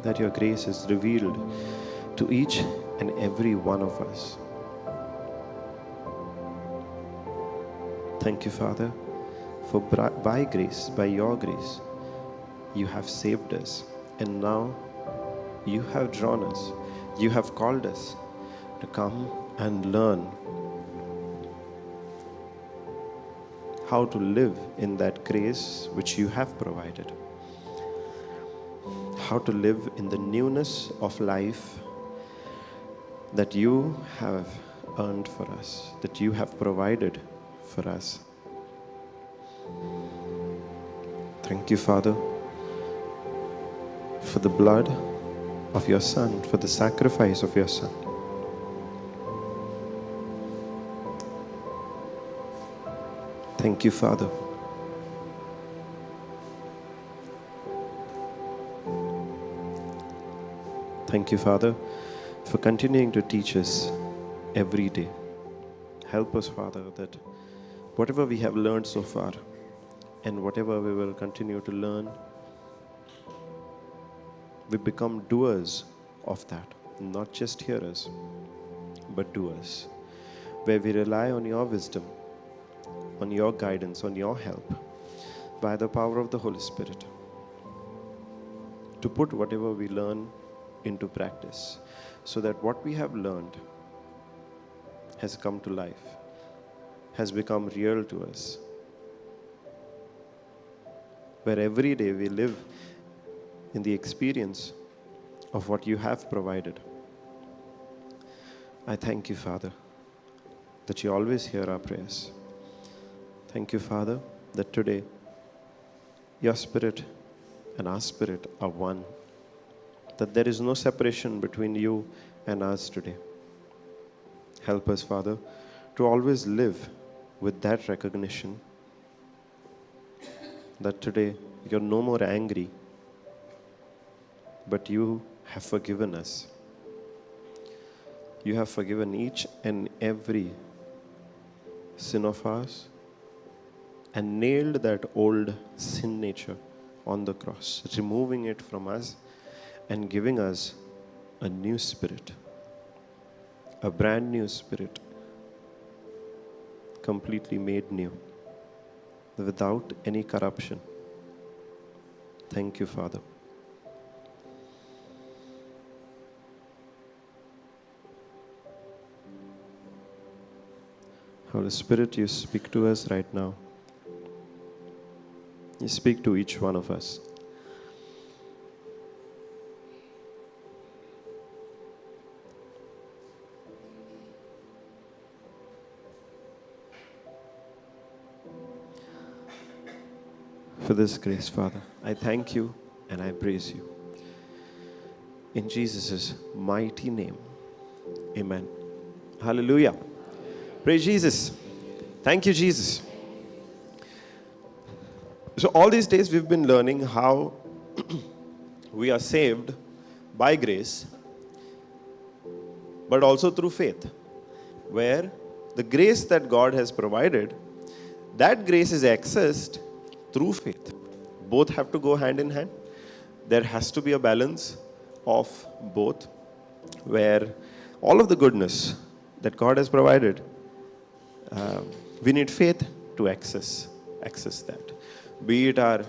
that your grace is revealed to each and every one of us. Thank you, Father, for by grace, by your grace, you have saved us. And now you have drawn us. You have called us to come and learn how to live in that grace which you have provided. How to live in the newness of life that you have earned for us, that you have provided for us. Thank you, Father, for the blood of your Son, for the sacrifice of your Son. Thank you, Father. Thank you, Father, for continuing to teach us every day. Help us, Father, that whatever we have learned so far and whatever we will continue to learn, we become doers of that, not just hearers, but doers, where we rely on your wisdom, on your guidance, on your help, by the power of the Holy Spirit, to put whatever we learn into practice, so that what we have learned has come to life, has become real to us, where every day we live in the experience of what you have provided. I thank you, Father, that you always hear our prayers. Thank you, Father, that today your Spirit and our spirit are one, that there is no separation between you and us today. Help us, Father, to always live with that recognition that today you're no more angry, but you have forgiven us. You have forgiven each and every sin of ours and nailed that old sin nature on the cross, removing it from us and giving us a new spirit, a brand new spirit, completely made new, without any corruption. Thank you, Father. Holy Spirit, you speak to us right now. You speak to each one of us. For this grace, Father, I thank you and I praise you. In Jesus' mighty name, amen. Hallelujah. Praise Jesus. Thank you, Jesus. So all these days we've been learning how we are saved by grace, but also through faith, where the grace that God has provided, that grace is accessed through faith. Both have to go hand in hand. There has to be a balance of both, where all of the goodness that God has provided, we need faith to access that. Be it our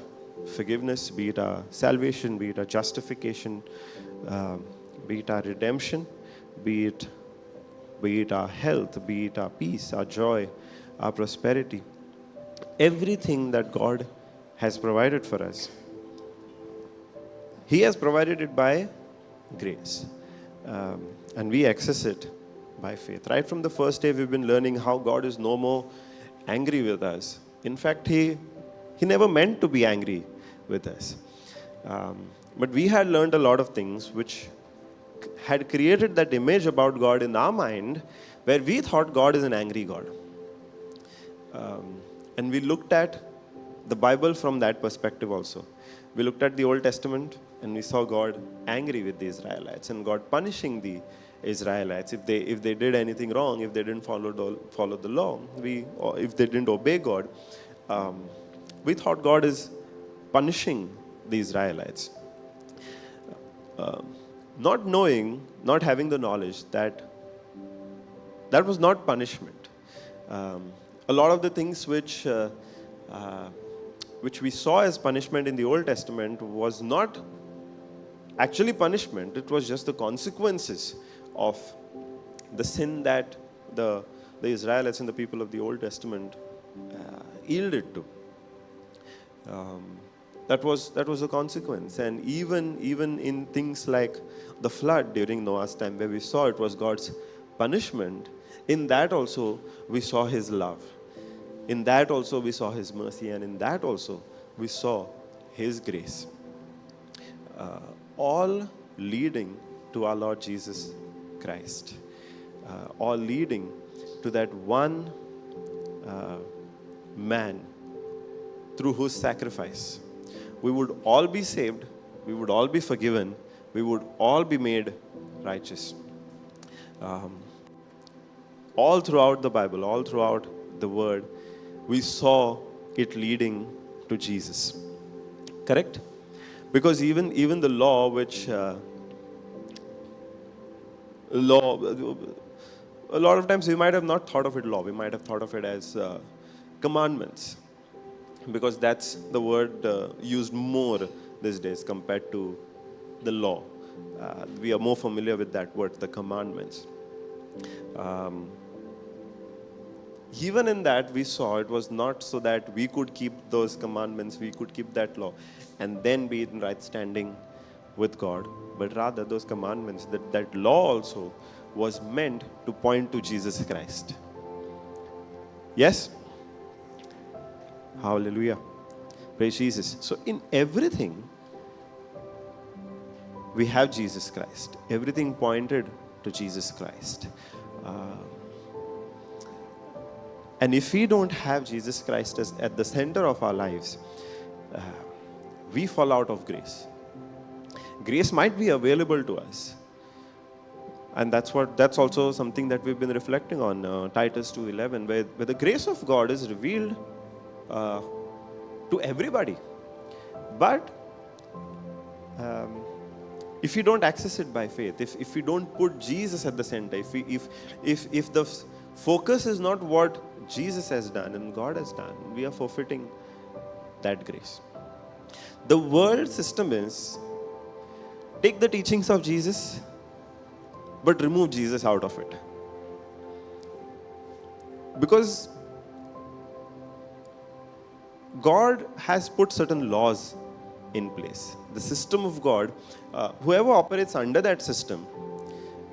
forgiveness, be it our salvation, be it our justification, be it our redemption, be it our health, be it our peace, our joy, our prosperity. Everything that God has provided for us, He has provided it by grace. And we access it by faith. Right from the first day, we've been learning how God is no more angry with us. In fact, He never meant to be angry with us. But we had learned a lot of things which had created that image about God in our mind, where we thought God is an angry God. And we looked at the Bible from that perspective also. We looked at the Old Testament and we saw God angry with the Israelites and God punishing the Israelites if they did anything wrong, if they didn't follow the law, or if they didn't obey God. We thought God is punishing the Israelites. not knowing, not having the knowledge that that was not punishment. A lot of the things which we saw as punishment in the Old Testament was not actually punishment. It was just the consequences of the sin that the Israelites and the people of the Old Testament yielded to. That was the consequence. And even in things like the flood during Noah's time, where we saw it was God's punishment, in that also we saw His love. In that also we saw His mercy, and in that also we saw His grace. All leading to our Lord Jesus Christ. All leading to that one man through whose sacrifice we would all be saved, we would all be forgiven, we would all be made righteous. All throughout the Bible, all throughout the Word, we saw it leading to Jesus. Correct? Because even the law, which a lot of times we might have not thought of it law, we might have thought of it as commandments, because that's the word used more these days compared to the law. We are more familiar with that word, the commandments. Even in that, we saw it was not so that we could keep those commandments, we could keep that law, and then be in right standing with God, but rather those commandments, that law also was meant to point to Jesus Christ. Yes? Hallelujah. Praise Jesus. So in everything, we have Jesus Christ. Everything pointed to Jesus Christ. And if we don't have Jesus Christ as at the center of our lives, we fall out of grace. Grace might be available to us. And that's also something that we've been reflecting on, Titus 2:11, where the grace of God is revealed to everybody. But if you don't access it by faith, if we don't put Jesus at the center, if the focus is not what Jesus has done and God has done, we are forfeiting that grace. The world system is take the teachings of Jesus, but remove Jesus out of it. Because God has put certain laws in place. The system of God, whoever operates under that system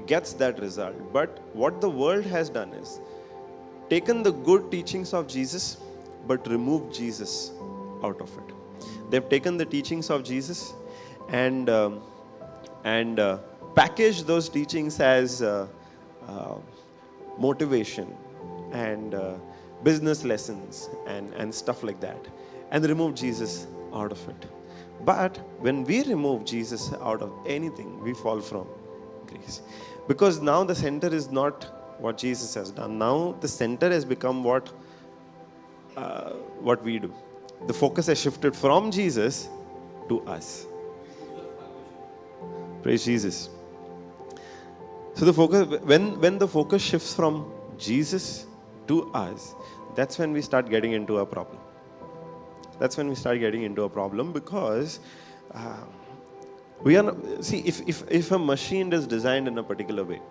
gets that result. But what the world has done is taken the good teachings of Jesus, but removed Jesus out of it. They've taken the teachings of Jesus and packaged those teachings as motivation and business lessons and stuff like that, and remove Jesus out of it. But when we remove Jesus out of anything, we fall from grace. Because now the center is not what Jesus has done. Now the center has become what we do. The focus has shifted from Jesus to us. Praise Jesus. So the focus, when the focus shifts from Jesus to us, that's when we start getting into a problem. That's when we start getting into a problem, because we are not, see, if a machine is designed in a particular way,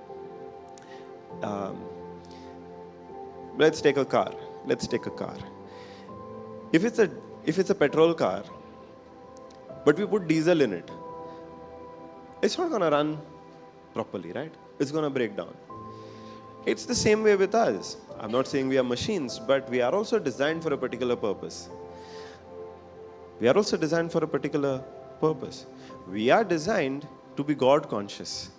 let's take a car. If it's a petrol car, but we put diesel in it, it's not going to run properly, right? It's going to break down. It's the same way with us. I'm not saying we are machines, but we are also designed for a particular purpose. We are also designed for a particular purpose. We are designed to be God conscious,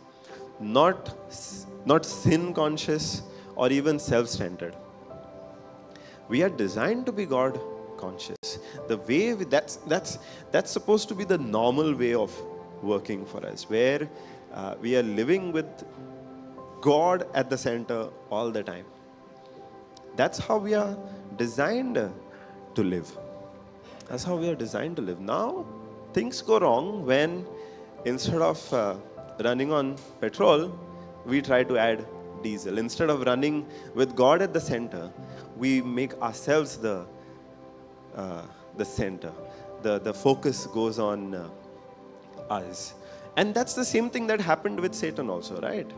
not sin conscious or even self-centered. We are designed to be God conscious. The way that's supposed to be the normal way of working for us, where we are living with God at the center all the time. That's how we are designed to live. That's how we are designed to live. Now, things go wrong when instead of running on petrol, we try to add diesel. Instead of running with God at the center, we make ourselves the center. The focus goes on us. And that's the same thing that happened with Satan also, right?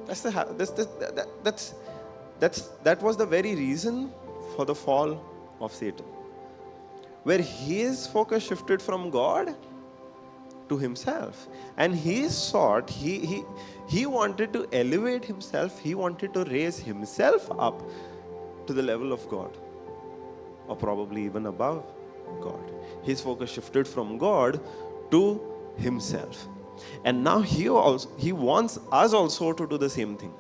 That was the very reason for the fall of Satan, where his focus shifted from God to himself, and he sought, he wanted to elevate himself, he wanted to raise himself up to the level of God, or probably even above God. His focus shifted from God to himself, and now he wants us also to do the same thing,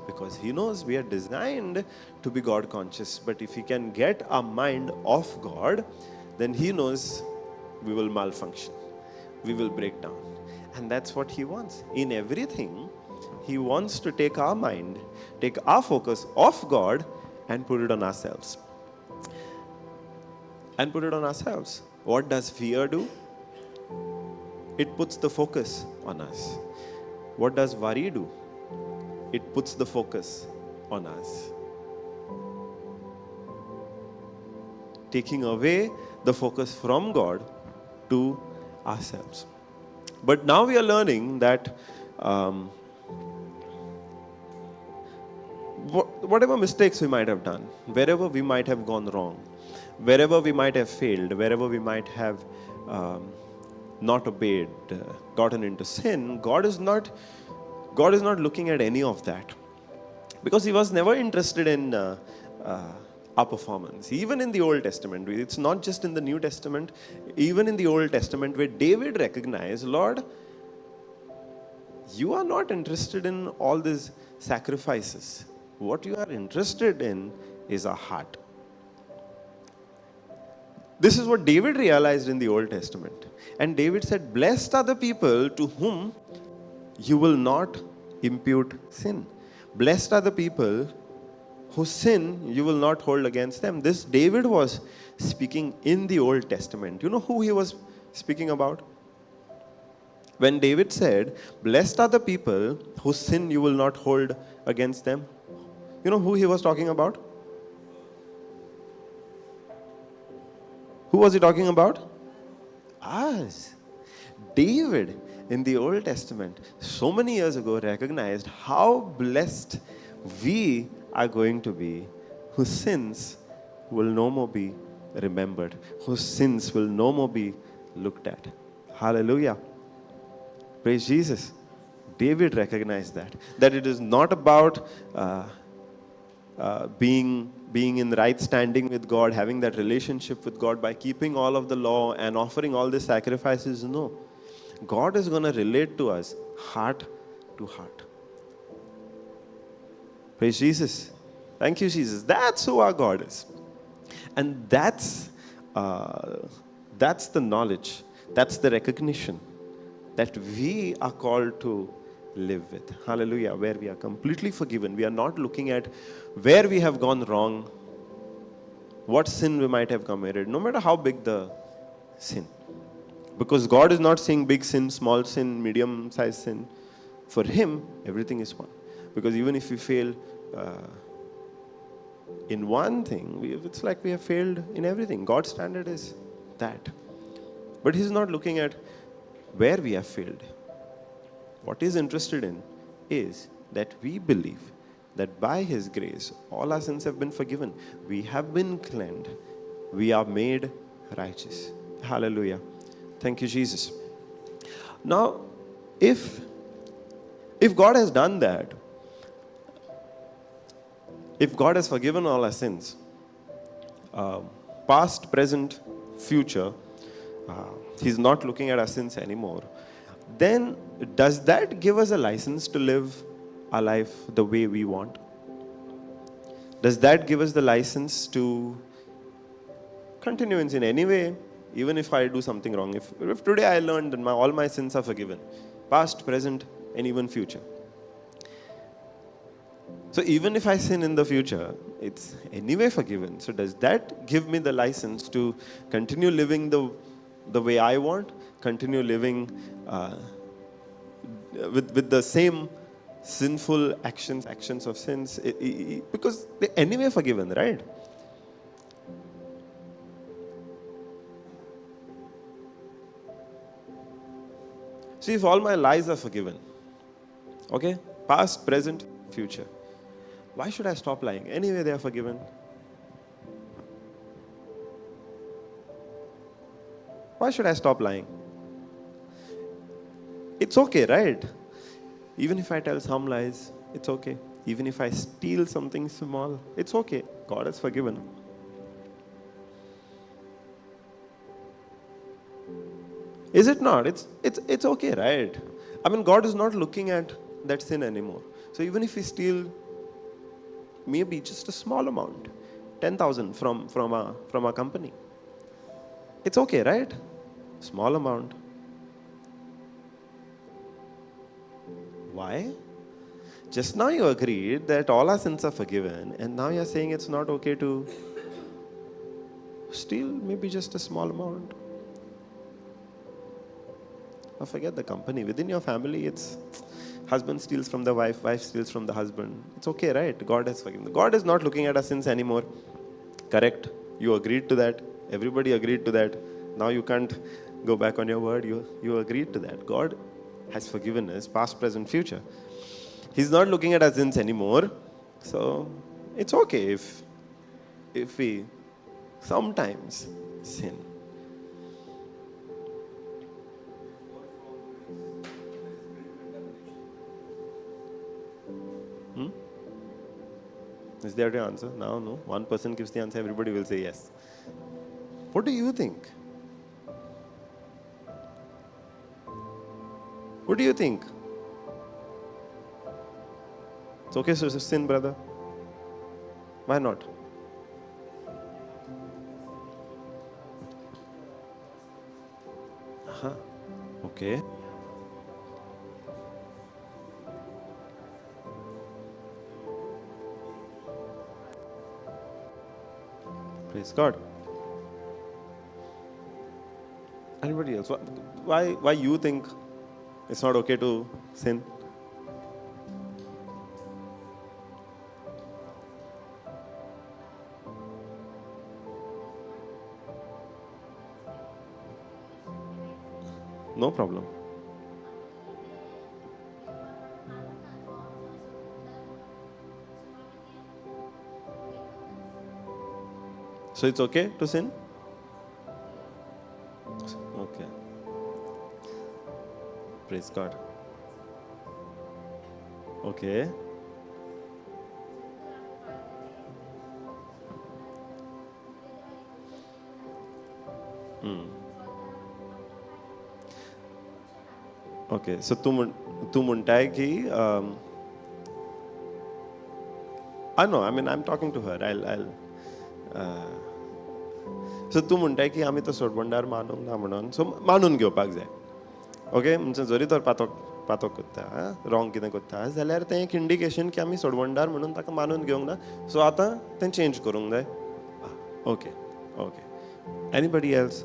because he knows we are designed to be God conscious. But if he can get our mind off God, then he knows we will malfunction, we will break down. And that's what he wants. In everything, he wants to take our mind, take our focus off God and put it on ourselves. What does fear do? It puts the focus on us. What does worry do? It puts the focus on us. Taking away the focus from God to ourselves. But now we are learning that whatever mistakes we might have done, wherever we might have gone wrong, wherever we might have failed, wherever we might have not obeyed, gotten into sin, God is not looking at any of that, because he was never interested in our performance. Even in the Old Testament, it's not just in the New Testament, even in the Old Testament, where David recognized, Lord, you are not interested in all these sacrifices. What you are interested in is our heart. This is what David realized in the Old Testament. And David said, blessed are the people to whom you will not impute sin. Blessed are the people whose sin you will not hold against them. This David was speaking in the Old Testament. You know who he was speaking about? When David said, blessed are the people whose sin you will not hold against them, you know who he was talking about? Who was he talking about? Us. David in the Old Testament, so many years ago, recognized how blessed we are going to be, whose sins will no more be remembered, whose sins will no more be looked at. Hallelujah. Praise Jesus. David recognized that it is not about being in right standing with God, having that relationship with God by keeping all of the law and offering all the sacrifices. No. God is going to relate to us heart to heart. Praise Jesus. Thank you, Jesus. That's who our God is. And that's the knowledge, that's the recognition that we are called to live with. Hallelujah. Where we are completely forgiven. We are not looking at where we have gone wrong, what sin we might have committed, no matter how big the sin. Because God is not saying big sin, small sin, medium-sized sin. For him, everything is one. Because even if we fail in one thing, it's like we have failed in everything. God's standard is that. But he's not looking at where we have failed. What he's interested in is that we believe that by his grace, all our sins have been forgiven. We have been cleansed. We are made righteous. Hallelujah. Thank you, Jesus. Now, if God has done that, if God has forgiven all our sins, past, present, future, he's not looking at our sins anymore, then does that give us a license to live our life the way we want? Does that give us the license to continue in sin anyway, even if I do something wrong? If today I learned that all my sins are forgiven, past, present, and even future. So even if I sin in the future, it's anyway forgiven. So does that give me the license to continue living the way I want? continue living with the same sinful actions of sins, because they're anyway forgiven, right? See, if all my lies are forgiven, okay, past, present, future, why should I stop lying? Anyway, they are forgiven. Why should I stop lying? It's okay, right? Even if I tell some lies, it's okay. Even if I steal something small, it's okay. God has forgiven. Is it not? It's okay, right? I mean, God is not looking at that sin anymore. So even if we steal maybe just a small amount, 10,000 from a company, it's okay, right? Small amount. Why? Just now you agreed that all our sins are forgiven, and now you're saying it's not okay to steal maybe just a small amount. Or forget the company. Within your family, it's husband steals from the wife, wife steals from the husband. It's okay, right? God has forgiven. God is not looking at our sins anymore. Correct? You agreed to that. Everybody agreed to that. Now you can't go back on your word. You agreed to that. God has forgiven us, past, present, future. He's not looking at our sins anymore. So it's okay if we sometimes sin. Is there the answer? No. One person gives the answer, everybody will say yes. What do you think? What do you think? It's okay to sin, brother. Why not? Okay. Praise God. Anybody else? Why you think it's not okay to sin? No problem. So it's okay to sin? Okay. Praise God. Okay. Okay. So तू म्हणताय की I know. I mean, I'm talking to her. So तू म्हणताय की आम्ही तो सोडबंडार मानूंक ना म्हणून सो मानून घेवपाक जाय. ओके म्हणजे जरी तर पातोक करता रॉंग कितें करता जाल्यार तें एक इंडिकेशन की आमी सोडवणदार म्हणून ताका मानून घेवंक ना. सो आतां तें चेंज करूंक जाय. Okay. Anybody else?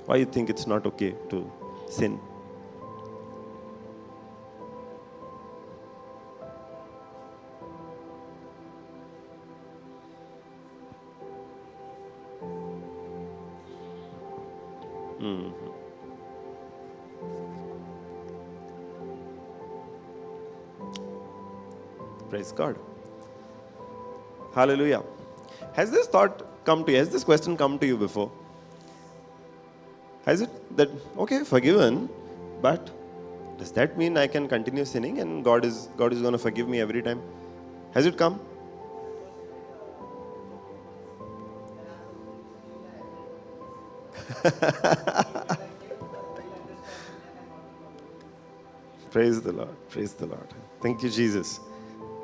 Why you think it's not okay to sin? Praise God. Hallelujah. Has this thought come to you? Has this question come to you before? Has it that, okay, forgiven, but does that mean I can continue sinning and God is going to forgive me every time? Has it come? Praise the Lord. Praise the Lord. Thank you, Jesus.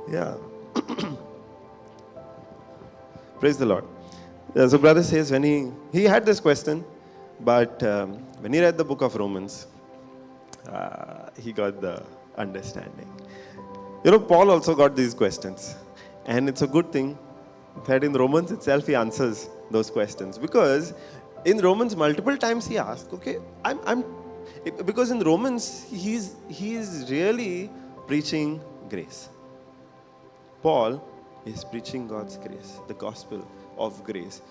Yeah. Praise the Lord. So brother says when he had this question, but when he read the book of Romans, he got the understanding. You know, Paul also got these questions. And it's a good thing that in Romans itself he answers those questions. Because In Romans, multiple times he asks, okay, because in Romans, he's really preaching grace. Paul is preaching God's grace, the gospel of grace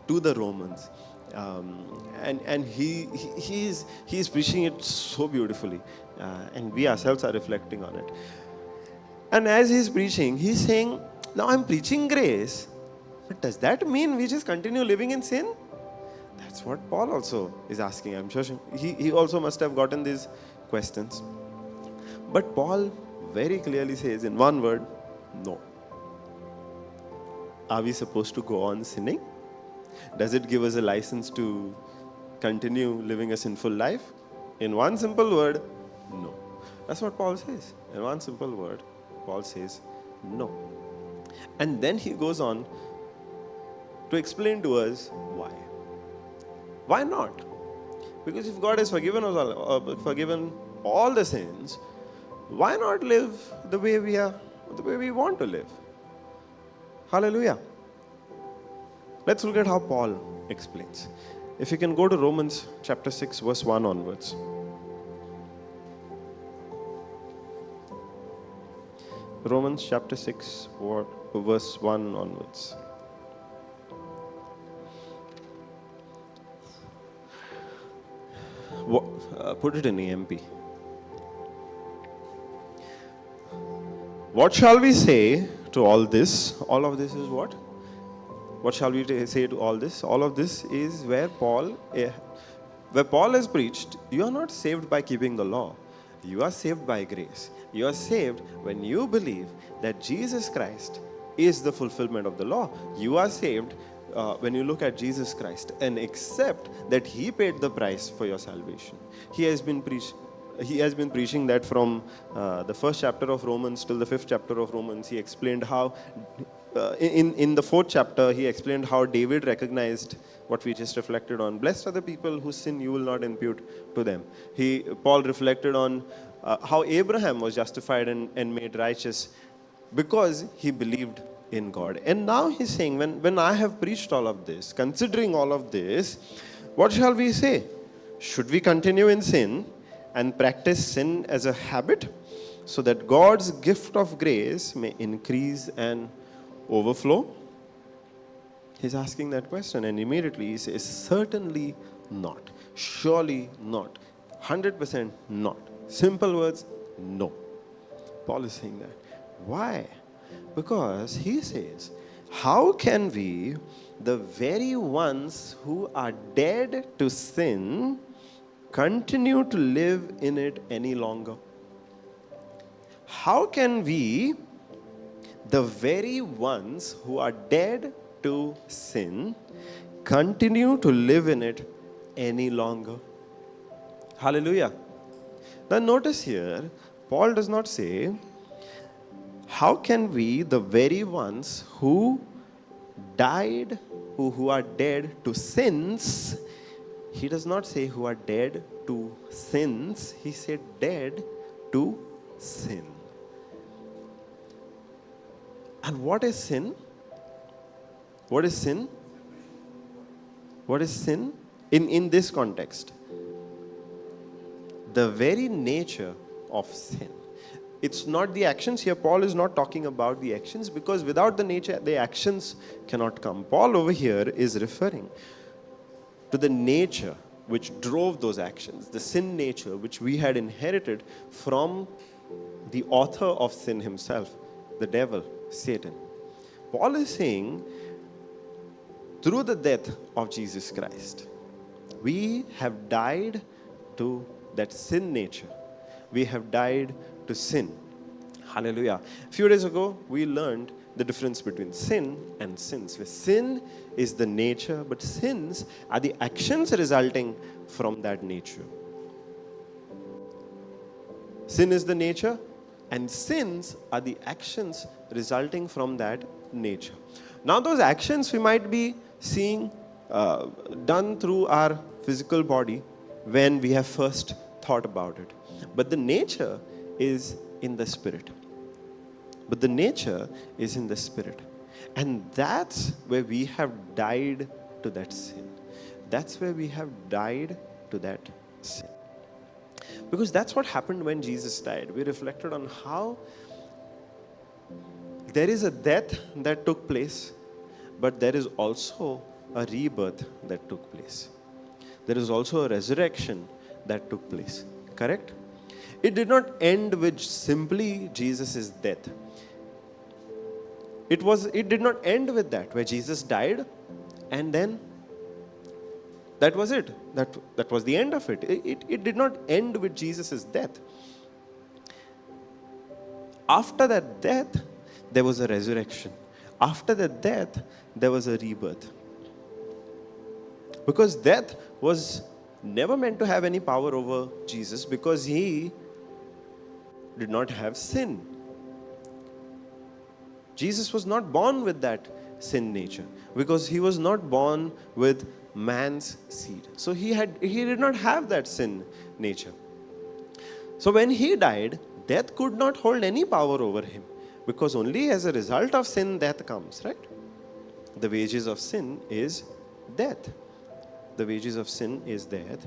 to the Romans. And he's preaching it so beautifully. And we ourselves are reflecting on it. And as he's preaching, he's saying, now I'm preaching grace, but does that mean we just continue living in sin? That's what Paul also is asking. I'm sure he also must have gotten these questions. But Paul very clearly says in one word, no. Are we supposed to go on sinning? Does it give us a license to continue living a sinful life? In one simple word, no. That's what Paul says. In one simple word, Paul says no. And then he goes on to explain to us why. Why not? Because if God has forgiven us forgiven all the sins, why not live the way we want to live? Hallelujah. Let's look at how Paul explains. If you can go to Romans chapter 6, verse 1 onwards. Romans chapter 6, verse 1 onwards. Put it in EMP. What shall we say to all this? All of this is what? What shall we say to all this? All of this is where Paul has preached, you are not saved by keeping the law. You are saved by grace. You are saved when you believe that Jesus Christ is the fulfillment of the law. You are saved when you look at Jesus Christ and accept that He paid the price for your salvation. He has been preaching that from the first chapter of Romans till the 5th chapter of Romans. He explained how, in the 4th chapter, he explained how David recognized what we just reflected on. Blessed are the people whose sin you will not impute to them. Paul reflected on how Abraham was justified and made righteous because he believed in God. And now he's saying, when I have preached all of this, considering all of this, what shall we say? Should we continue in sin and practice sin as a habit so that God's gift of grace may increase and overflow? He's asking that question, and immediately he says, certainly not. Surely not. 100% not. Simple words, no. Paul is saying that. Why? Because he says, how can we, the very ones who are dead to sin, continue to live in it any longer? How can we, the very ones who are dead to sin, continue to live in it any longer? Hallelujah. Now notice here, Paul does not say, how can we, the very ones who died, who are dead to sins, he does not say who are dead to sins, he said dead to sin. And what is sin? What is sin? What is sin? In this context, the very nature of sin. It's not the actions here. Paul is not talking about the actions, because without the nature, the actions cannot come. Paul over here is referring to the nature which drove those actions, the sin nature which we had inherited from the author of sin himself, the devil, Satan. Paul is saying, through the death of Jesus Christ, we have died to that sin nature. We have died to sin. Hallelujah. A few days ago, we learned the difference between sin and sins. Where sin is the nature, but sins are the actions resulting from that nature. Sin is the nature, and sins are the actions resulting from that nature. Now, those actions we might be seeing done through our physical body when we have first thought about it. But the nature is in the spirit. But the nature is in the spirit. And that's where we have died to that sin. That's where we have died to that sin. Because that's what happened when Jesus died. We reflected on how there is a death that took place, but there is also a rebirth that took place. There is also a resurrection that took place. Correct? It did not end with simply Jesus' death. It did not end with that, where Jesus died and then that was it. That was the end of it. It did not end with Jesus' death. After that death, there was a resurrection. After that death, there was a rebirth. Because death was never meant to have any power over Jesus, because he did not have sin. Jesus was not born with that sin nature, because he was not born with man's seed. So he did not have that sin nature. So when he died, death could not hold any power over him, because only as a result of sin death comes, right? The wages of sin is death. The wages of sin is death.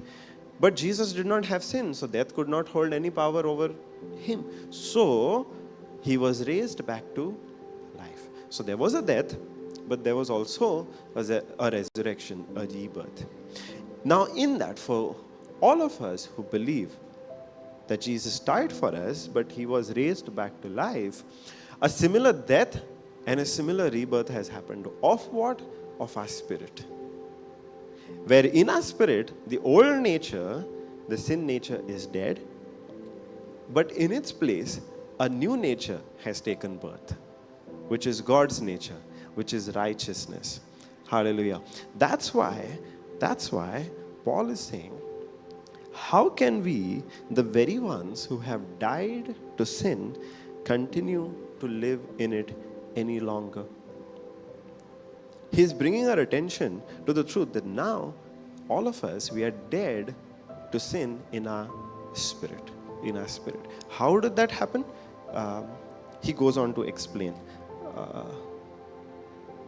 But Jesus did not have sin, so death could not hold any power over him. So he was raised back to life. So there was a death, but there was also a resurrection, a rebirth. Now in that, for all of us who believe that Jesus died for us, but he was raised back to life, a similar death and a similar rebirth has happened. Of what? Of our spirit. Where in our spirit, the old nature, the sin nature is dead, but in its place, a new nature has taken birth, which is God's nature, which is righteousness. Hallelujah. That's why Paul is saying, how can we, the very ones who have died to sin, continue to live in it any longer? He is bringing our attention to the truth that now, all of us, we are dead to sin in our spirit. In our spirit. How did that happen? He goes on to explain.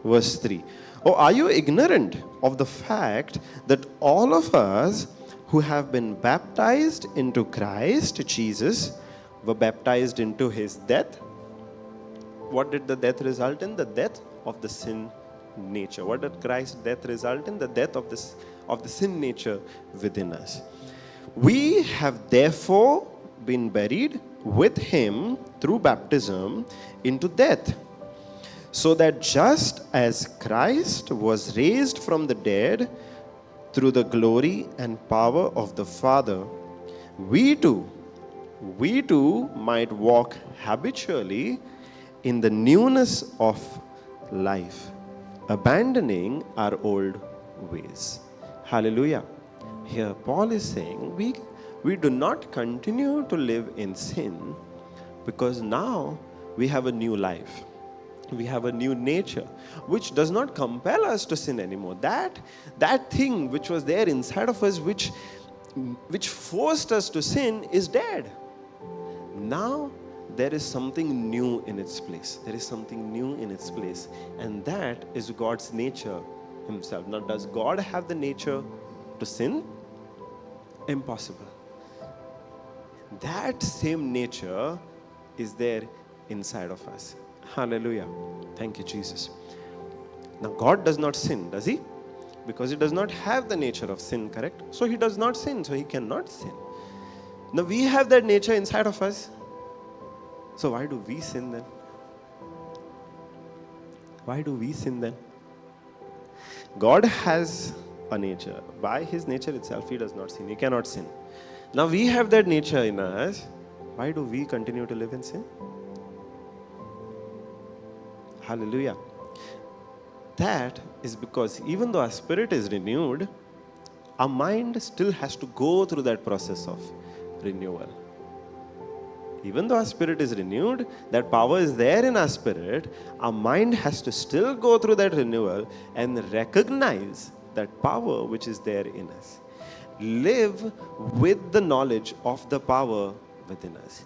Verse 3. Oh, are you ignorant of the fact that all of us who have been baptized into Christ Jesus were baptized into his death? What did the death result in? The death of the sin nature. What did Christ's death result in? The death of the sin nature within us. We have therefore been buried with him through baptism into death, so that just as Christ was raised from the dead through the glory and power of the Father, we too might walk habitually in the newness of life, abandoning our old ways. Hallelujah. Here Paul is saying we do not continue to live in sin, because now we have a new life. We have a new nature, which does not compel us to sin anymore. That thing which was there inside of us, which forced us to sin, is dead. Now there is something new in its place. There is something new in its place. And that is God's nature himself. Now, does God have the nature to sin? Impossible. That same nature is there inside of us. Hallelujah. Thank you, Jesus. Now, God does not sin, does he? Because he does not have the nature of sin, correct? So he does not sin, so he cannot sin. Now, we have that nature inside of us. So why do we sin then? Why do we sin then? God has a nature. By his nature itself, he does not sin. He cannot sin. Now we have that nature in us. Why do we continue to live in sin? Hallelujah. That is because even though our spirit is renewed, our mind still has to go through that process of renewal. Even though our spirit is renewed, that power is there in our spirit, our mind has to still go through that renewal and recognize that power which is there in us. Live with the knowledge of the power within us.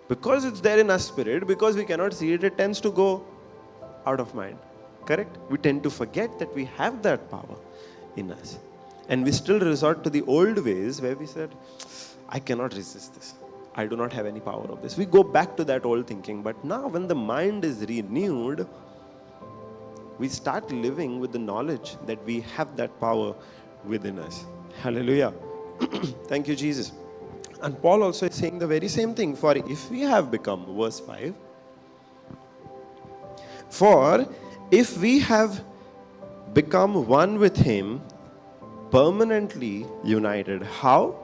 Because it's there in our spirit, because we cannot see it, it tends to go out of mind. Correct? We tend to forget that we have that power in us. And we still resort to the old ways where we said, I cannot resist this. I do not have any power of this. We go back to that old thinking. But now when the mind is renewed, we start living with the knowledge that we have that power within us. Hallelujah. Thank you, Jesus. And Paul also is saying the very same thing. For if we have become, verse 5, for if we have become one with him, permanently united. How?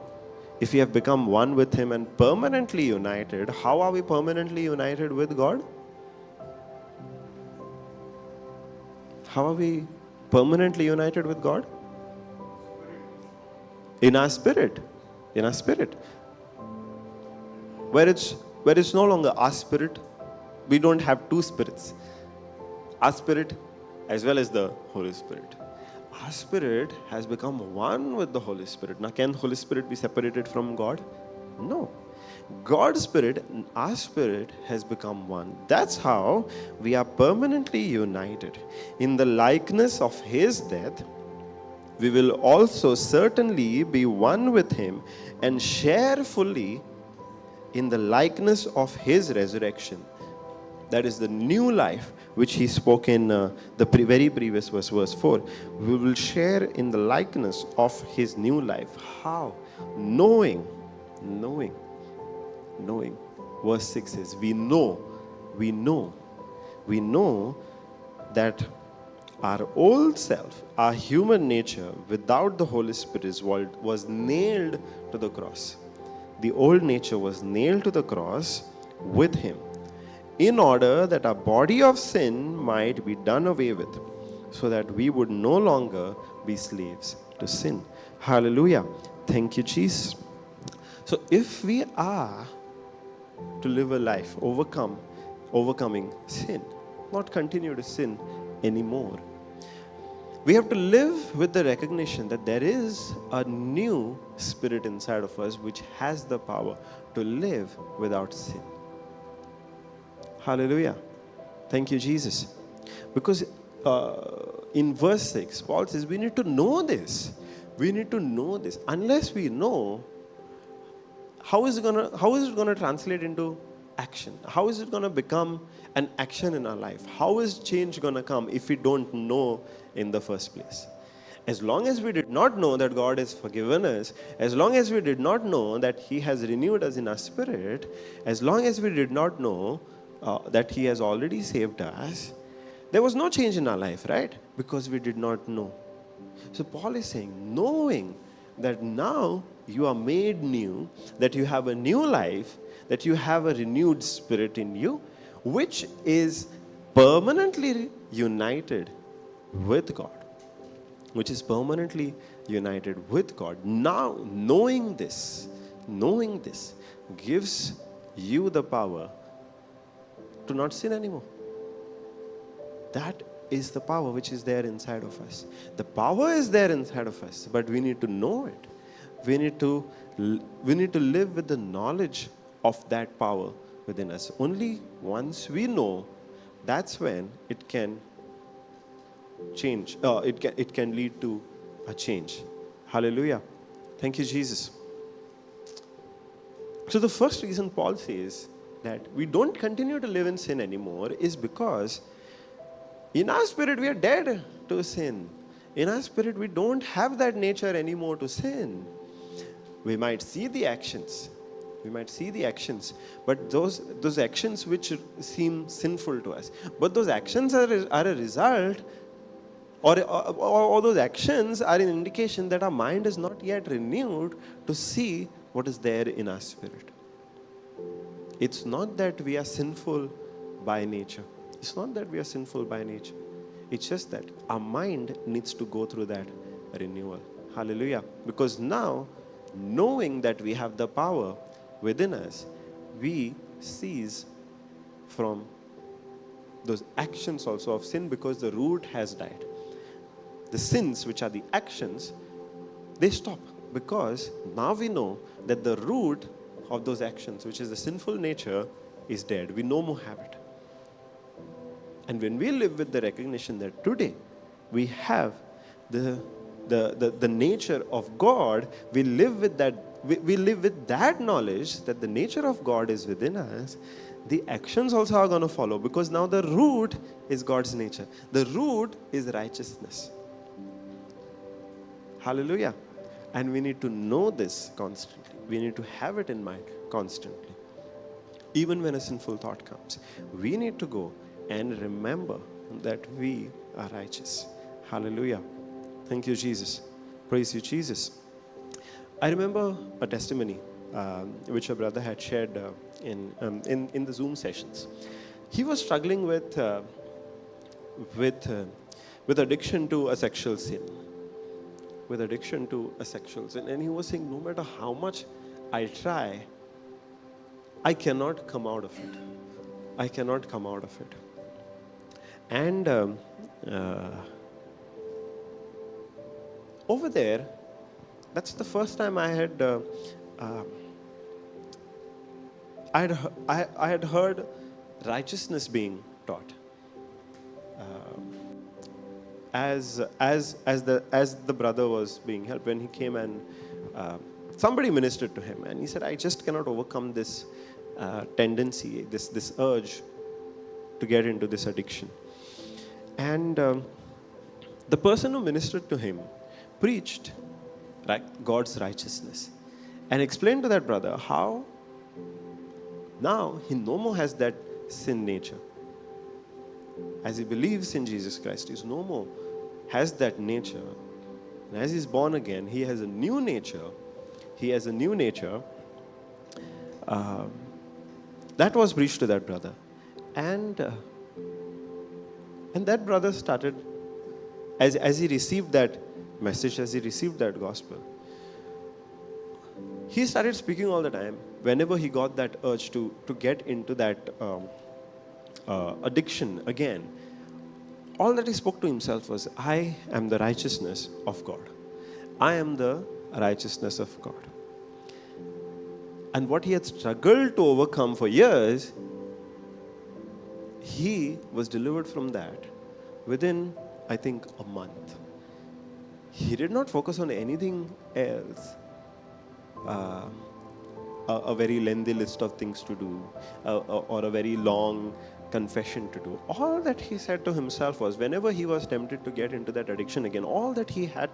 If we have become one with him and permanently united, how are we permanently united with God? How are we permanently united with God? In our spirit. In our spirit. Where it's no longer our spirit. We don't have two spirits. Our spirit as well as the Holy Spirit. Our spirit has become one with the Holy Spirit. Now, can Holy Spirit be separated from God? No. God's spirit and our spirit has become one. That's how we are permanently united. In the likeness of his death, we will also certainly be one with him and share fully in the likeness of his resurrection. That is the new life which he spoke in the very previous verse 4. We will share in the likeness of his new life. How? Knowing. Verse 6 says, we know that our old self, our human nature without the Holy Spirit was nailed to the cross. The old nature was nailed to the cross with him, in order that our body of sin might be done away with, so that we would no longer be slaves to sin. Hallelujah. Thank you, Jesus. So if we are to live a life overcoming sin, not continue to sin anymore, we have to live with the recognition that there is a new spirit inside of us which has the power to live without sin. Hallelujah. Thank you, Jesus. Because in verse 6, Paul says we need to know this. We need to know this. Unless we know, how is it going to translate into action? How is it going to become an action in our life? How is change going to come if we don't know in the first place? As long as we did not know that God has forgiven us, as long as we did not know that he has renewed us in our spirit, as long as we did not know that he has already saved us, there was no change in our life, right? Because we did not know. So Paul is saying, knowing that now you are made new, that you have a new life, that you have a renewed spirit in you, which is permanently united with God. Which is permanently united with God. Now, knowing this gives you the power to not sin anymore. That is the power which is there inside of us. The power is there inside of us, but we need to know it. We need to live with the knowledge of that power within us. Only once we know, that's when it can change. It can lead to a change. Hallelujah. Thank you, Jesus. So the first reason Paul says that we don't continue to live in sin anymore is because in our spirit we are dead to sin. In our spirit we don't have that nature anymore to sin. We might see the actions. But those actions which seem sinful to us. But those actions are a result, or those actions are an indication that our mind is not yet renewed to see what is there in our spirit. It's not that we are sinful by nature. It's just that our mind needs to go through that renewal. Hallelujah. Because now, knowing that we have the power within us, we cease from those actions also of sin because the root has died. The sins, which are the actions, they stop because now we know that the root of those actions, which is the sinful nature, is dead. We no more have it. And when we live with the recognition that today we have the the nature of God, we live with that. We live with that knowledge that the nature of God is within us. The actions also are going to follow, because now the root is God's nature. The root is righteousness. Hallelujah. And we need to know this constantly. We need to have it in mind constantly. Even when a sinful thought comes, we need to go and remember that we are righteous. Hallelujah. Thank you, Jesus. Praise you, Jesus. I remember a testimony which a brother had shared in the Zoom sessions. He was struggling with addiction to a sexual sin. With addiction to a sexual sin. And he was saying, no matter how much I try, I cannot come out of it. I cannot come out of it. And over there, that's the first time I had heard righteousness being taught. As the brother was being helped, when he came and somebody ministered to him, and he said, I just cannot overcome this tendency, this urge to get into this addiction. And the person who ministered to him preached God's righteousness and explained to that brother how now he no more has that sin nature. As he believes in Jesus Christ, he no more has that nature. And as he's born again, he has a new nature. He has a new nature. That was preached to that brother. And that brother started, as he received that message, as he received that gospel, he started speaking all the time. Whenever he got that urge to get into that addiction again, all that he spoke to himself was, I am the righteousness of God. I am the righteousness of God. And what he had struggled to overcome for years, he was delivered from that within, I think, a month. He did not focus on anything else. A very lengthy list of things to do, or a very long confession to do. All that he said to himself was, whenever he was tempted to get into that addiction again, all that he had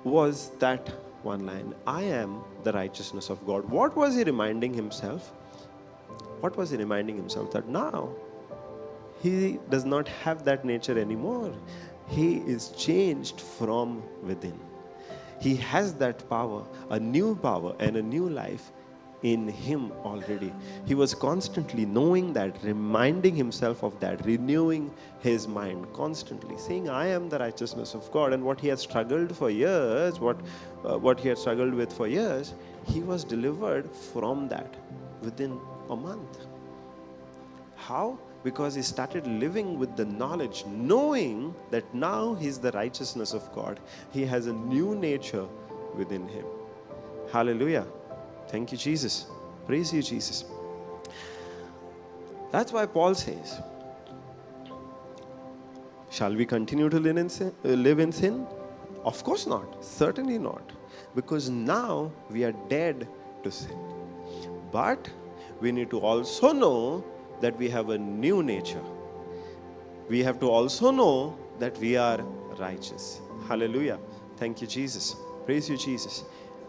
was that one line, I am the righteousness of God. What was he reminding himself? What was he reminding himself? That now he does not have that nature anymore. He is changed from within. He has that power, a new power and a new life in him already. He was constantly knowing that, reminding himself of that, renewing his mind constantly, saying, I am the righteousness of God. And what he had struggled for years, what he had struggled with for years, he was delivered from that within a month. How? Because he started living with the knowledge, knowing that now he's the righteousness of God. He has a new nature within him. Hallelujah. Thank you, Jesus. Praise you, Jesus. That's why Paul says, shall we continue to live in sin? Of course not. Certainly not. Because now we are dead to sin. But we need to also know that we have a new nature. We have to also know that we are righteous. Hallelujah. Thank you, Jesus. Praise you, Jesus.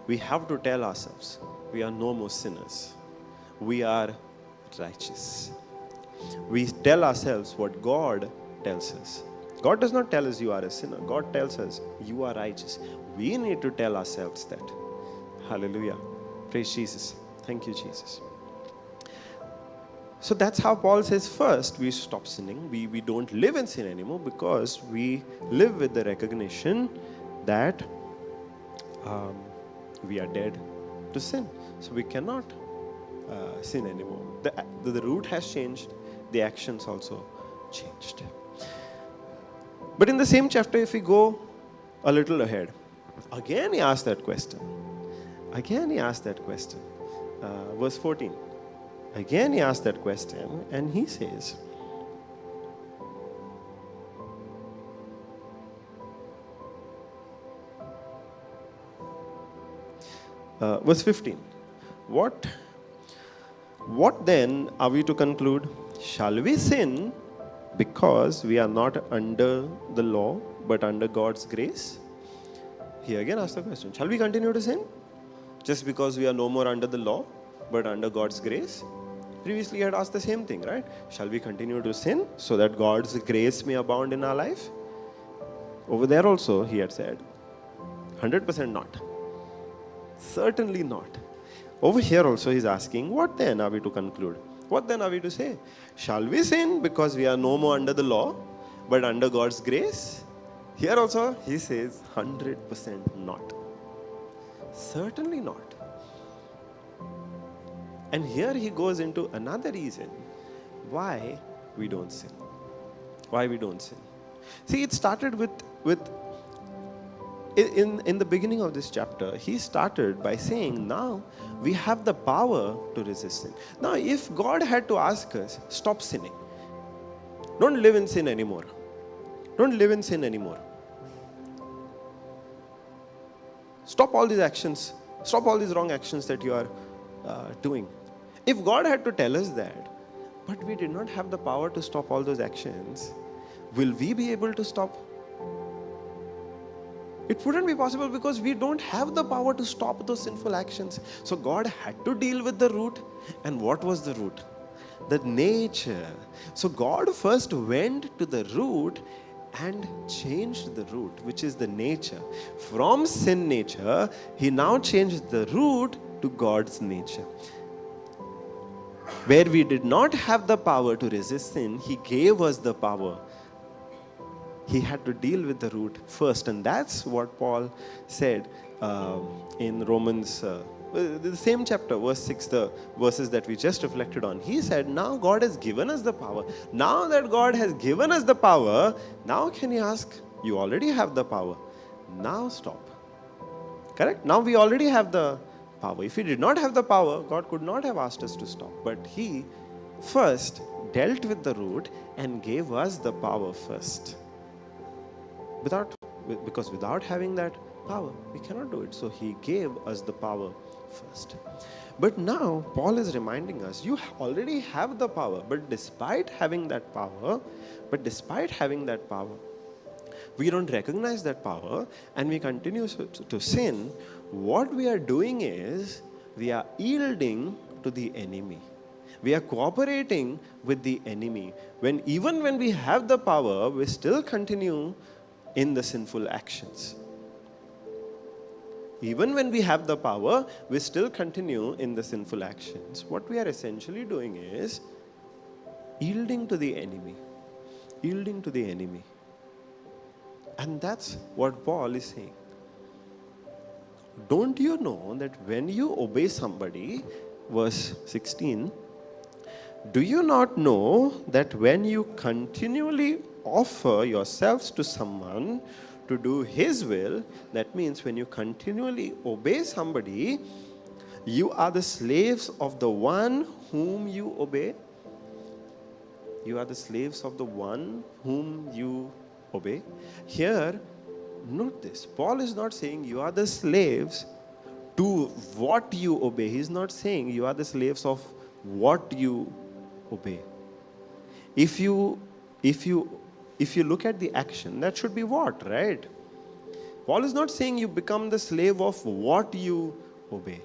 We have to tell ourselves, we are no more sinners. We are righteous. We tell ourselves what God tells us. God does not tell us you are a sinner. God tells us you are righteous. We need to tell ourselves that. Hallelujah. Praise Jesus. Thank you, Jesus. So that's how Paul says, first we stop sinning. We don't live in sin anymore, because we live with the recognition that we are dead to sin. So we cannot sin anymore. The root has changed. The actions also changed. But in the same chapter, if we go a little ahead, again he asks that question. Verse 14. Again he asks that question, and he says, Verse 15. What then are we to conclude? Shall we sin because we are not under the law but under God's grace? Here again ask the question. Shall we continue to sin just because we are no more under the law but under God's grace? Previously he had asked the same thing, right? Shall we continue to sin so that God's grace may abound in our life? Over there also he had said 100% not. Certainly not. Over here also he's asking, what then are we to conclude? What then are we to say? Shall we sin because we are no more under the law but under God's grace? Here also he says 100% not. Certainly not. And here he goes into another reason why we don't sin. Why we don't sin. See, it started with in the beginning of this chapter, he started by saying, now we have the power to resist sin. Now, if God had to ask us, stop sinning. Don't live in sin anymore. Don't live in sin anymore. Stop all these actions. Stop all these wrong actions that you are doing. If God had to tell us that, but we did not have the power to stop all those actions, will we be able to stop? It wouldn't be possible because we don't have the power to stop those sinful actions. So God had to deal with the root. And what was the root? The nature. So God first went to the root and changed the root, which is the nature. From sin nature, he now changed the root to God's nature. Where we did not have the power to resist sin, he gave us the power. He had to deal with the root first. And that's what Paul said in Romans, the same chapter, verse 6, the verses that we just reflected on. He said, now God has given us the power. Now that God has given us the power, now can he ask, you already have the power. Now stop. Correct? Now we already have the power. If he did not have the power, God could not have asked us to stop. But he first dealt with the root and gave us the power first. Because without having that power, we cannot do it. So he gave us the power first. But now Paul is reminding us, you already have the power, but despite having that power, we don't recognize that power and we continue to sin. What we are doing is we are yielding to the enemy. We are cooperating with the enemy. Even when we have the power, we still continue in the sinful actions. Even when we have the power, we still continue in the sinful actions. What we are essentially doing is yielding to the enemy. Yielding to the enemy. And that's what Paul is saying. Don't you know that when you obey somebody, verse 16, do you not know that when you continually offer yourselves to someone to do his will, that means when you continually obey somebody, you are the slaves of the one whom you obey. You are the slaves of the one whom you obey. Here, note this. Paul is not saying you are the slaves to what you obey. He's not saying you are the slaves of what you obey. If you look at the action, that should be what, right? Paul is not saying you become the slave of what you obey.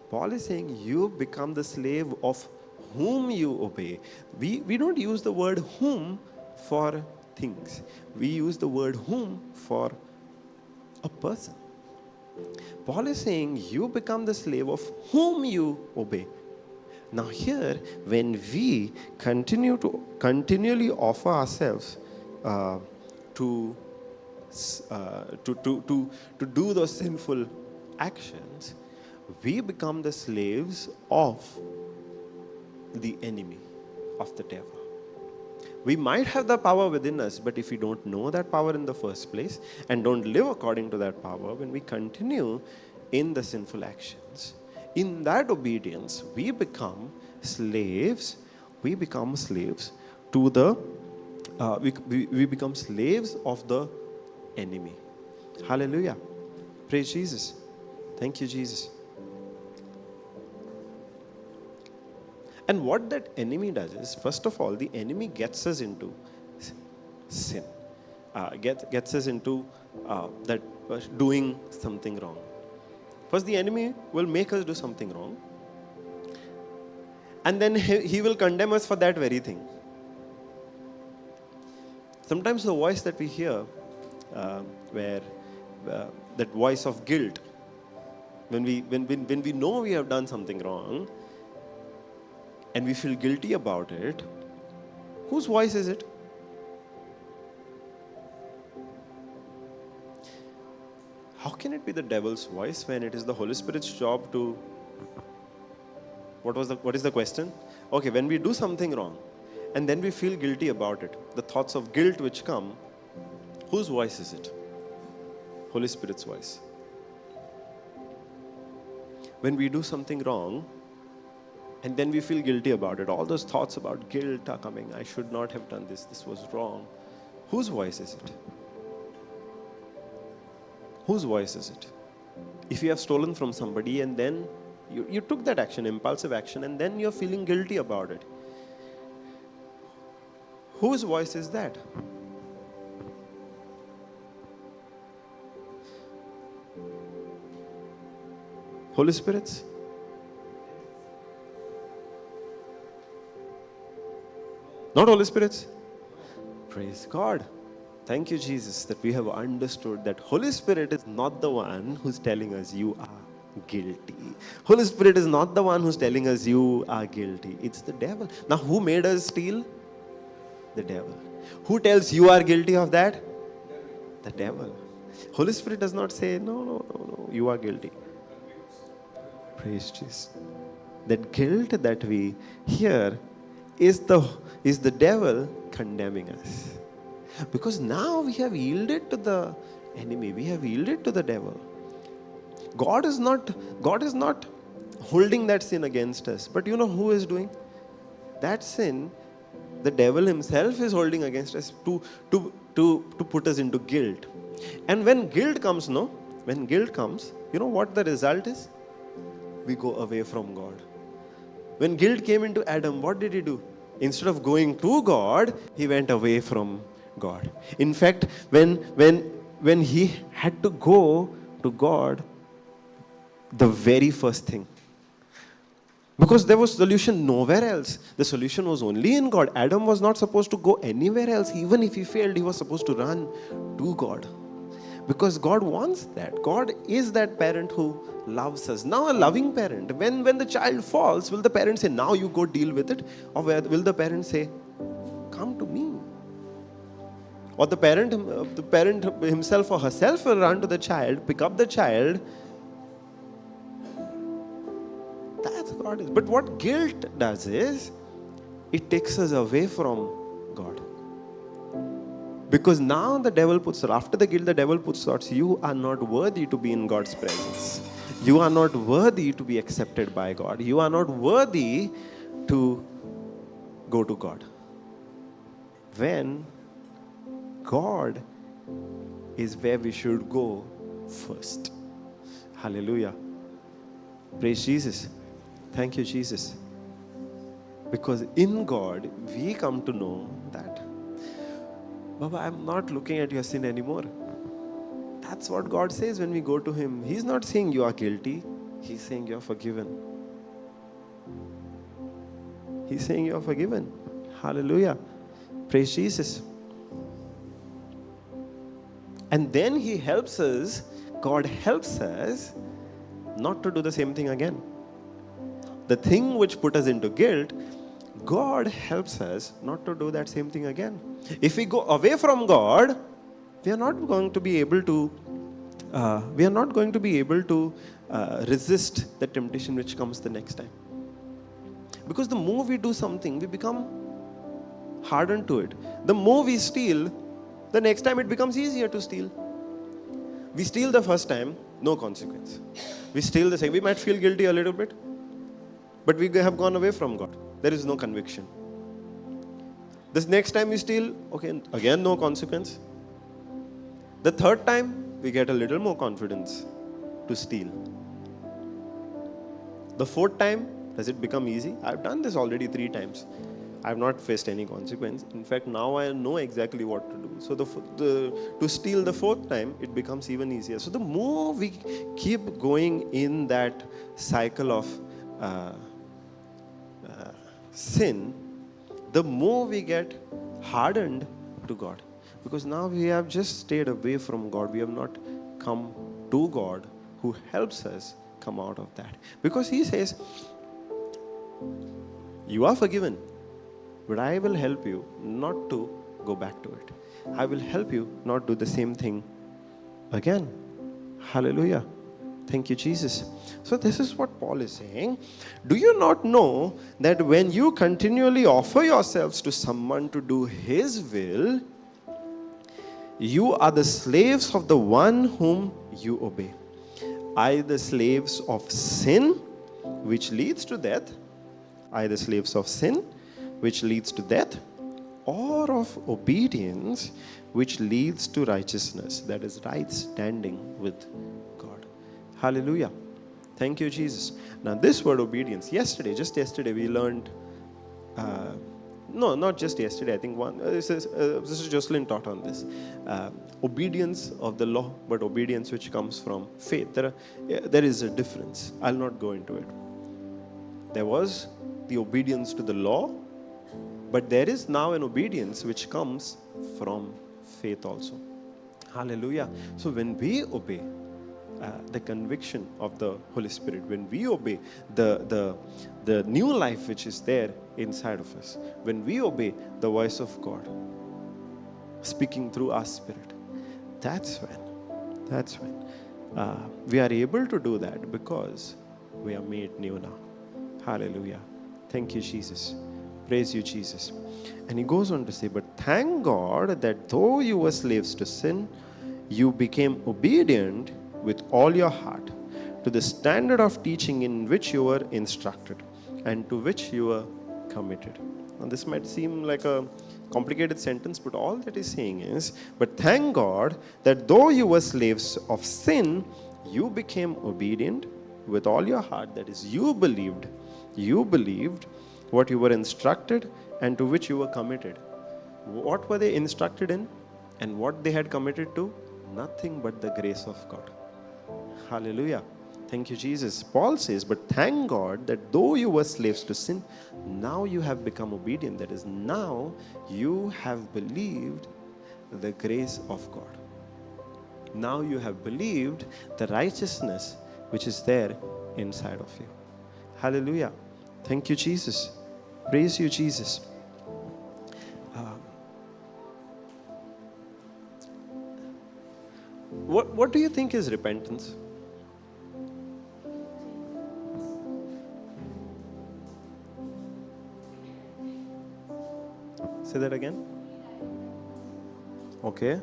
Paul is saying you become the slave of whom you obey. We don't use the word whom for things. We use the word whom for a person. Paul is saying you become the slave of whom you obey. Now here, when we continually offer ourselves to do those sinful actions, we become the slaves of the enemy, of the devil. We might have the power within us, but if we don't know that power in the first place and don't live according to that power, when we continue in the sinful actions, in that obedience, we become slaves. We become slaves to the. We become slaves of the enemy. Hallelujah! Praise Jesus. Thank you, Jesus. And what that enemy does is, first of all, the enemy gets us into sin, gets us into that doing something wrong. First, the enemy will make us do something wrong, and then he will condemn us for that very thing. Sometimes the voice that we hear, where that voice of guilt, when we know we have done something wrong, and we feel guilty about it, whose voice is it? How can it be the devil's voice when it is the Holy Spirit's job to... What is the question? Okay, when we do something wrong, and then we feel guilty about it, the thoughts of guilt which come, whose voice is it? Holy Spirit's voice. When we do something wrong, and then we feel guilty about it, all those thoughts about guilt are coming. I should not have done this. This was wrong. Whose voice is it? Whose voice is it? If you have stolen from somebody and then you took that action, impulsive action, and then you're feeling guilty about it, whose voice is that? Holy Spirit's? Not Holy Spirit's? Praise God. Thank you, Jesus, that we have understood that Holy Spirit is not the one who's telling us you are guilty. Holy Spirit is not the one who's telling us you are guilty. It's the devil. Now, who made us steal? The devil. Who tells you are guilty of that? The devil. Holy Spirit does not say, no, you are guilty. Praise Jesus. That guilt that we hear is the devil condemning us. Because now we have yielded to the enemy. We have yielded to the devil. God is not holding that sin against us. But you know who is doing? That sin, the devil himself is holding against us to put us into guilt. And when guilt comes, you know what the result is? We go away from God. When guilt came into Adam, what did he do? Instead of going to God, he went away from God. In fact, when he had to go to God, the very first thing, because there was solution nowhere else. The solution was only in God. Adam was not supposed to go anywhere else. Even if he failed, he was supposed to run to God. Because God wants that. God is that parent who loves us. Now a loving parent. When the child falls, will the parent say, now you go deal with it? Or will the parent say, come to me? Or the parent himself or herself will run to the child, pick up the child. That's God is. But what guilt does is, it takes us away from God. Because now the devil after the guilt, the devil puts thoughts, you are not worthy to be in God's presence. You are not worthy to be accepted by God. You are not worthy to go to God. When God is where we should go first. Hallelujah. Praise Jesus. Thank you, Jesus. Because in God, we come to know that, Baba, I'm not looking at your sin anymore. That's what God says when we go to Him. He's not saying you are guilty. He's saying you're forgiven. He's saying you're forgiven. Hallelujah. Praise Jesus. And then He helps us, God helps us not to do the same thing again. The thing which put us into guilt, God helps us not to do that same thing again. If we go away from God, we are not going to be able to resist the temptation which comes the next time. Because the more we do something, we become hardened to it. The more we steal, the next time it becomes easier to steal. We steal the first time, no consequence. We steal the second, we might feel guilty a little bit, but we have gone away from God. There is no conviction. This next time we steal, okay, again no consequence. The third time, we get a little more confidence to steal. The fourth time, Does it become easy? I've done this already 3 times. I've not faced any consequence. In fact, now I know exactly what to do. So to steal the 4th time, it becomes even easier. So the more we keep going in that cycle of sin, the more we get hardened to God. Because now we have just stayed away from God. We have not come to God who helps us come out of that. Because He says, you are forgiven, but I will help you not to go back to it. I will help you not do the same thing again. Hallelujah. Thank you, Jesus. So this is what Paul is saying. Do you not know that when you continually offer yourselves to someone to do His will, you are the slaves of the one whom you obey, either slaves of sin, which leads to death, either slaves of sin, which leads to death, or of obedience, which leads to righteousness, that is right standing with God. Hallelujah. Thank you, Jesus. Now this word obedience, just yesterday we learned, no, not just yesterday, I think this is Jocelyn taught on this. Obedience of the law, but obedience which comes from faith. There is a difference. I'll not go into it. There was the obedience to the law, but there is now an obedience which comes from faith also. Hallelujah. So when we obey the conviction of the Holy Spirit, when we obey the new life which is there inside of us, when we obey the voice of God speaking through our spirit, that's when we are able to do that, because we are made new now. Hallelujah. Thank you, Jesus. Praise you, Jesus. And he goes on to say, but thank God that though you were slaves to sin, you became obedient with all your heart to the standard of teaching in which you were instructed and to which you were committed. Now this might seem like a complicated sentence, but all that he's saying is, but thank God that though you were slaves of sin, you became obedient with all your heart. That is, you believed what you were instructed and to which you were committed. What were they instructed in and what they had committed to? Nothing but the grace of God. Hallelujah. Thank you, Jesus. Paul says, but thank God that though you were slaves to sin, now you have become obedient. That is, now you have believed the grace of God. Now you have believed the righteousness which is there inside of you. Hallelujah. Thank you, Jesus. Praise you, Jesus. What do you think is repentance? Say that again. Okay.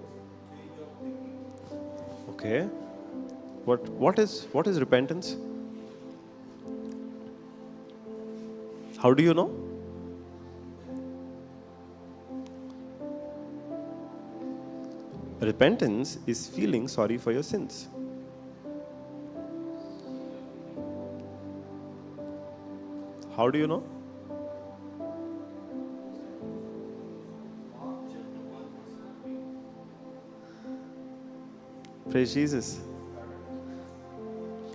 What is repentance? How do you know? Repentance is feeling sorry for your sins. How do you know? Praise Jesus.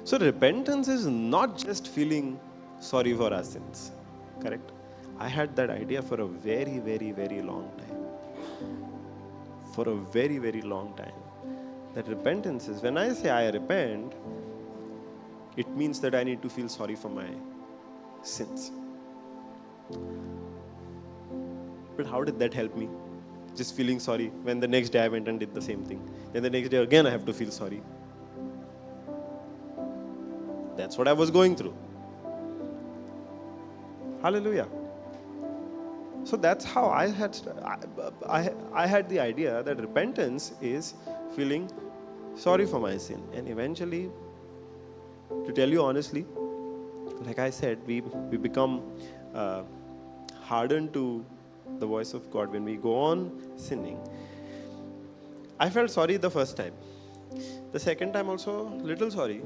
So repentance is not just feeling sorry for our sins. Correct? I had that idea for a very, very, very long time. For a very, very long time. That repentance is, when I say I repent, it means that I need to feel sorry for my sins. But how did that help me? Just feeling sorry when the next day I went and did the same thing. Then the next day again I have to feel sorry. That's what I was going through. Hallelujah. So that's how I had the idea that repentance is feeling sorry for my sin. And eventually, to tell you honestly, like I said, we become hardened to the voice of God when we go on sinning. I felt sorry the first time. The second time also, little sorry.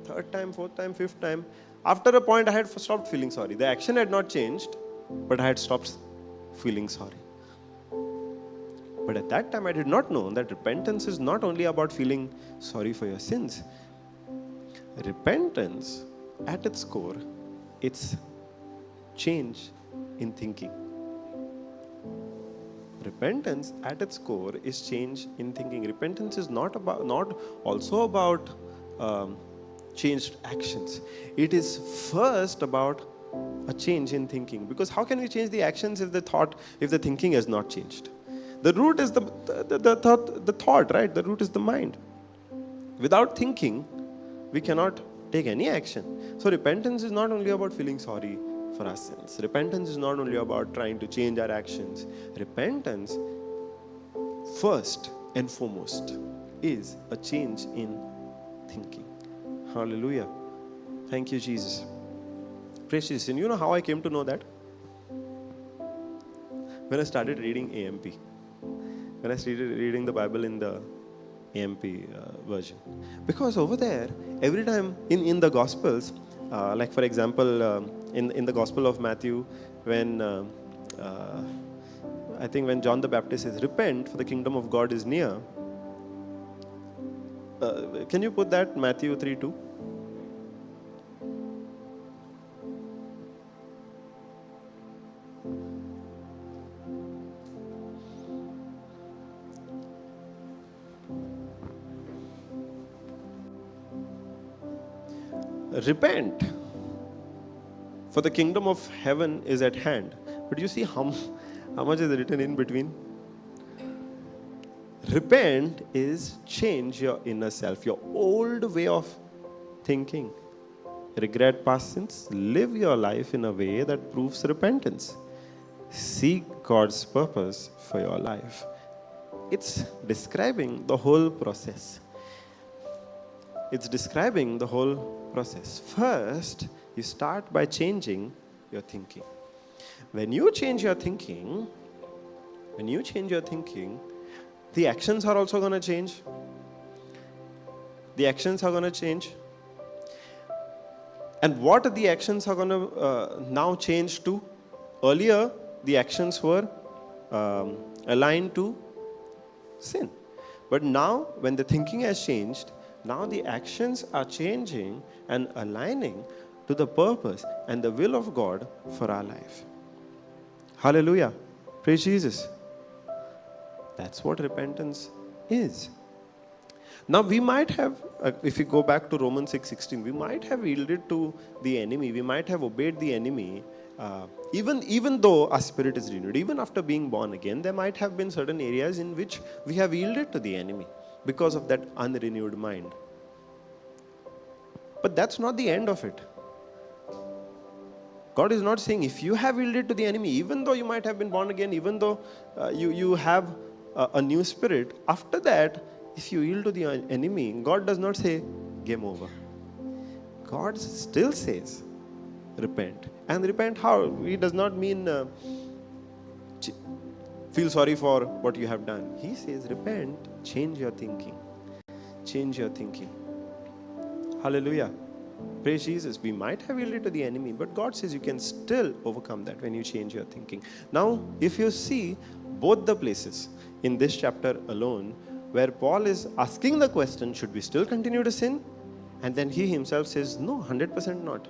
Third time, fourth time, fifth time, After a point, I had stopped feeling sorry. The action had not changed, but I had stopped feeling sorry. But at that time, I did not know that repentance is not only about feeling sorry for your sins. Repentance, at its core, it's change in thinking. Repentance, at its core, is change in thinking. Repentance is not also about changed actions. It is first about a change in thinking. Because how can we change the actions if the thinking has not changed? The root is the thought, right? The root is the mind. Without thinking, we cannot take any action. So repentance is not only about feeling sorry for our sins. Repentance is not only about trying to change our actions. Repentance, first and foremost, is a change in thinking. Hallelujah. Thank you, Jesus. Praise Jesus. And you know how I came to know that? When I started reading AMP. When I started reading the Bible in the AMP version. Because over there, every time in the Gospels, like for example, in the Gospel of Matthew, when I think when John the Baptist says, repent, for the kingdom of God is near. Can you put that, Matthew 3:2? Repent, for the kingdom of heaven is at hand. But you see how much is written in between? Repent is change your inner self, your old way of thinking. Regret past sins, live your life in a way that proves repentance. Seek God's purpose for your life. It's describing the whole process. It's describing the whole process. First, you start by changing your thinking. When you change your thinking, the actions are also going to change. The actions are going to change. And what the actions are going to now change to? Earlier, the actions were aligned to sin. But now, when the thinking has changed, now the actions are changing and aligning to the purpose and the will of God for our life. Hallelujah. Praise Jesus. That's what repentance is. Now we might have, if we go back to Romans 6:16, we might have yielded to the enemy. We might have obeyed the enemy. Even though our spirit is renewed, even after being born again, there might have been certain areas in which we have yielded to the enemy because of that unrenewed mind. But that's not the end of it. God is not saying if you have yielded to the enemy, even though you might have been born again, even though you have a new spirit, after that, if you yield to the enemy, God does not say, game over. God still says, repent. And repent how? He does not mean feel sorry for what you have done. He says, repent, change your thinking. Change your thinking. Hallelujah. Praise Jesus. We might have yielded to the enemy, but God says you can still overcome that when you change your thinking. Now, if you see both the places in this chapter alone, where Paul is asking the question, should we still continue to sin? And then he himself says, no, 100% not.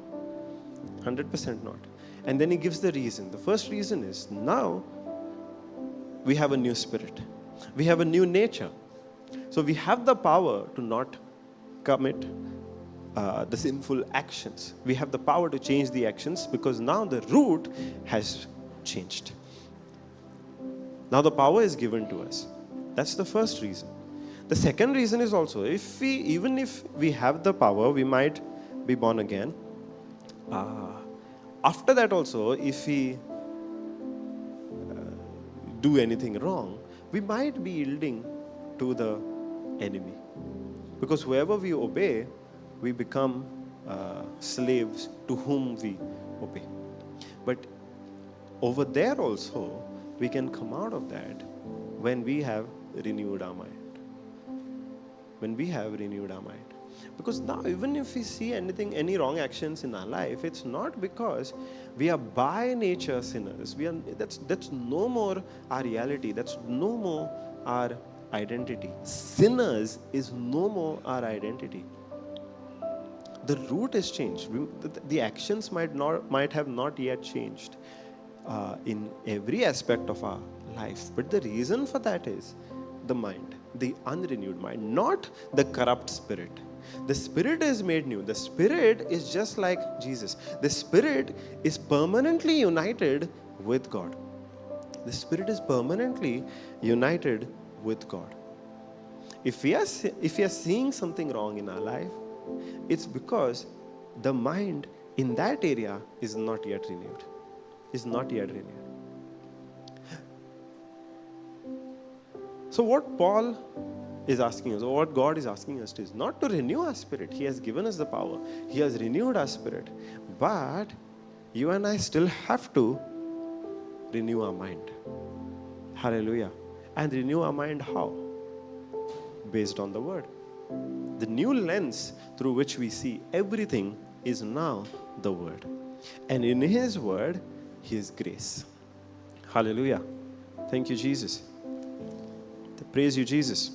100% not. And then he gives the reason. The first reason is, now we have a new spirit. We have a new nature. So we have the power to not commit the sinful actions. We have the power to change the actions because now the root has changed. Now the power is given to us. That's the first reason. The second reason is also, even if we have the power, we might be born again. After that also, if we do anything wrong, we might be yielding to the enemy. Because whoever we obey, we become slaves to whom we obey. But over there also, we can come out of that when we have renewed our mind. When we have renewed our mind. Because now even if we see any wrong actions in our life, it's not because we are by nature sinners. That's no more our reality. That's no more our identity. Sinners is no more our identity. The root is changed. The actions might have not yet changed in every aspect of our life. But the reason for that is the mind, the unrenewed mind, not the corrupt spirit. The spirit is made new. The spirit is just like Jesus. The spirit is permanently united with God. The spirit is permanently united with God. If we are seeing something wrong in our life, it's because the mind in that area is not yet renewed. Is not yet renewed. So what Paul is asking us, or what God is asking us to, is not to renew our spirit. He has given us the power. He has renewed our spirit. But you and I still have to renew our mind. Hallelujah. And renew our mind how? Based on the word. The new lens through which we see everything is now the word. And in his word, his grace. Hallelujah. Thank you, Jesus. Praise you, Jesus.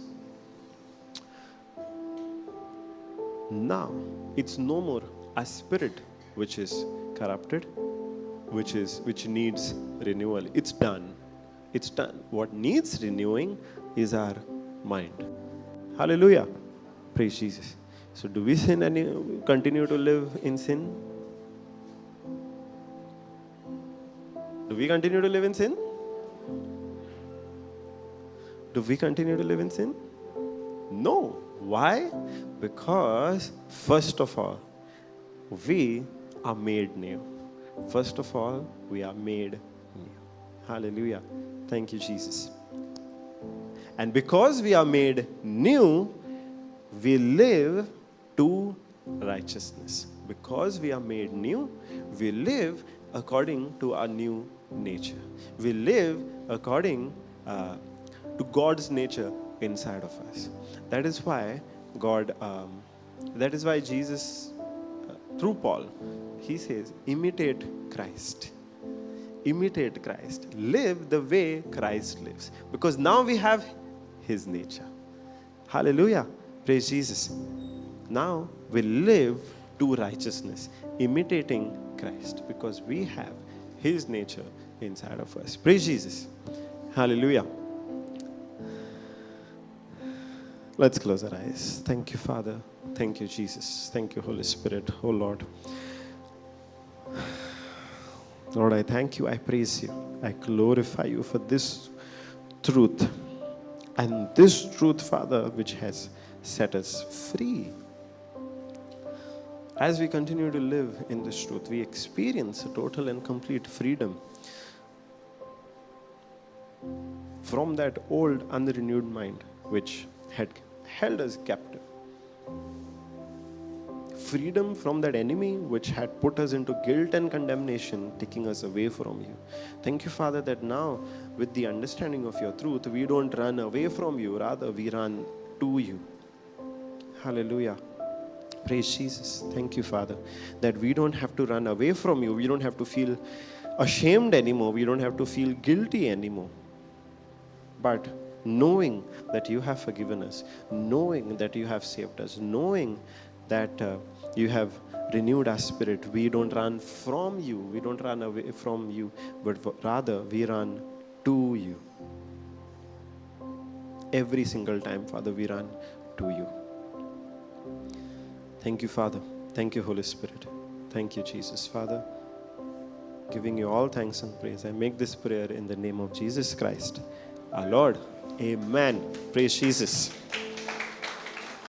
Now, it's no more a spirit which is corrupted, which needs renewal. It's done. It's done. What needs renewing is our mind. Hallelujah. Praise Jesus. So do we sin and continue to live in sin? Do we continue to live in sin? Do we continue to live in sin? No. Why? Because first of all, we are made new. First of all, we are made new. Hallelujah. Thank you, Jesus. And because we are made new, we live to righteousness. Because we are made new, we live according to our new nature. We live according to God's nature inside of us. That is why Jesus, through Paul, he says, imitate Christ. Imitate Christ. Live the way Christ lives. Because now we have his nature. Hallelujah. Praise Jesus. Now we live to righteousness, imitating Christ, because we have his nature inside of us. Praise Jesus. Hallelujah. Let's close our eyes. Thank you, Father. Thank you, Jesus. Thank you, Holy Spirit. Oh, Lord. Lord, I thank you. I praise you. I glorify you for this truth. And this truth, Father, which has set us free. As we continue to live in this truth, we experience a total and complete freedom from that old, unrenewed mind which had held us captive. Freedom from that enemy which had put us into guilt and condemnation, taking us away from you. Thank you, Father, that now with the understanding of your truth, we don't run away from you, rather we run to you. Hallelujah. Praise Jesus. Thank you, Father, that we don't have to run away from you. We don't have to feel ashamed anymore. We don't have to feel guilty anymore. But knowing that you have forgiven us, knowing that you have saved us, knowing that you have renewed our spirit, we don't run from you, we don't run away from you, but rather we run to you. Every single time, Father, we run to you. Thank you, Father. Thank you, Holy Spirit. Thank you, Jesus. Father, giving you all thanks and praise, I make this prayer in the name of Jesus Christ, our Lord. Amen. Praise Jesus.